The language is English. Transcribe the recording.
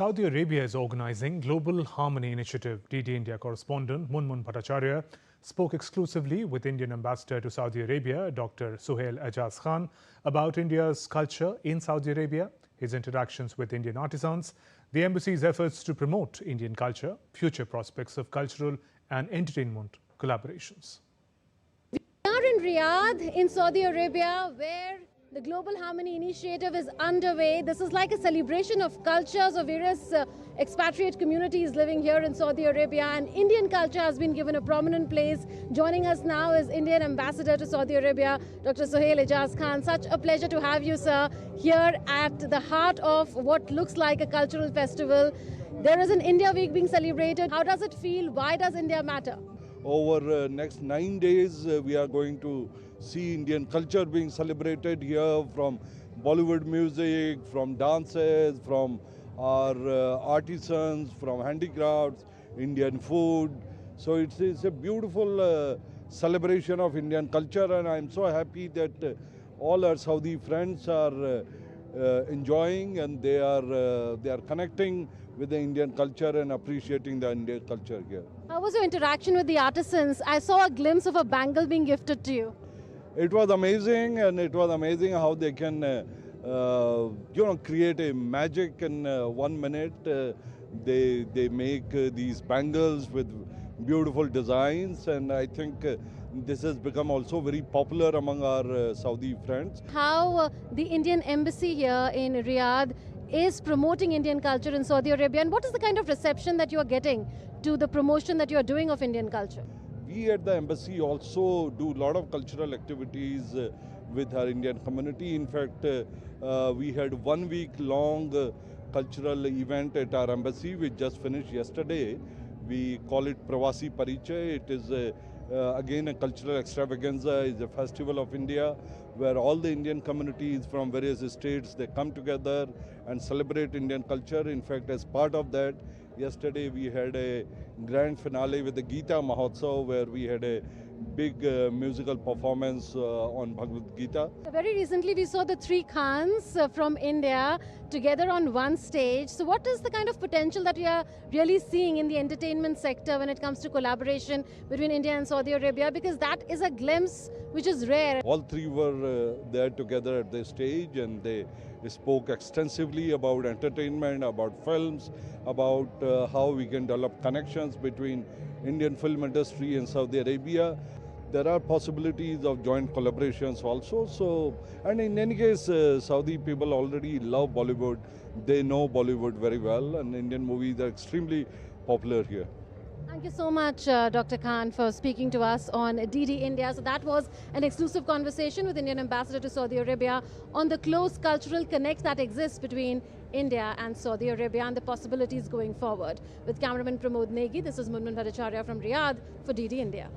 Saudi Arabia is organizing Global Harmony Initiative. DD India correspondent Munmun Bhattacharya spoke exclusively with Indian ambassador to Saudi Arabia, Dr. Suhail Ejaz Khan, about India's culture in Saudi Arabia, his interactions with Indian artisans, the embassy's efforts to promote Indian culture, future prospects of cultural and entertainment collaborations. We are in Riyadh in Saudi Arabia, where the Global Harmony Initiative is underway. This is like a celebration of cultures of various expatriate communities living here in Saudi Arabia, and Indian culture has been given a prominent place. Joining us now is Indian Ambassador to Saudi Arabia, Dr. Suhail Ejaz Khan. Such a pleasure to have you, sir, here at the heart of what looks like a cultural festival. There is an India Week being celebrated. How does it feel? Why does India matter? Over next 9 days, we are going to see Indian culture being celebrated here, from Bollywood music, from dances, from our artisans, from handicrafts, Indian food. So it's a beautiful celebration of Indian culture, and I'm so happy that all our Saudi friends are enjoying, and they are connecting with the Indian culture and appreciating the Indian culture here. How was your interaction with the artisans? I saw a glimpse of a bangle being gifted to you. It was amazing, and it was amazing how they can, create a magic in 1 minute. They make these bangles with beautiful designs, and I think this has become also very popular among our Saudi friends. How the Indian embassy here in Riyadh is promoting Indian culture in Saudi Arabia, and what is the kind of reception that you are getting to the promotion that you are doing of Indian culture? We at the embassy also do a lot of cultural activities with our Indian community. In fact, we had 1 week long cultural event at our embassy, which just finished yesterday. We call it Pravasi Parichay. It is again a cultural extravaganza. It's a festival of India where all the Indian communities from various states, they come together and celebrate Indian culture. In fact, as part of that, yesterday we had a grand finale with the Gita Mahotsav, where we had a big musical performance on Bhagavad Gita. Very recently we saw the three Khans from India together on one stage. So what is the kind of potential that we are really seeing in the entertainment sector when it comes to collaboration between India and Saudi Arabia? Because that is a glimpse which is rare. All three were there together at the stage, and they spoke extensively about entertainment, about films, about how we can develop connections between Indian film industry and Saudi Arabia. There are possibilities of joint collaborations also. So, and in any case, Saudi people already love Bollywood. They know Bollywood very well, and Indian movies are extremely popular here. Thank you so much, Dr. Khan, for speaking to us on DD India. So that was an exclusive conversation with Indian Ambassador to Saudi Arabia on the close cultural connect that exists between India and Saudi Arabia and the possibilities going forward. With cameraman Pramod Negi, this is Munmun Bhattacharya from Riyadh for DD India.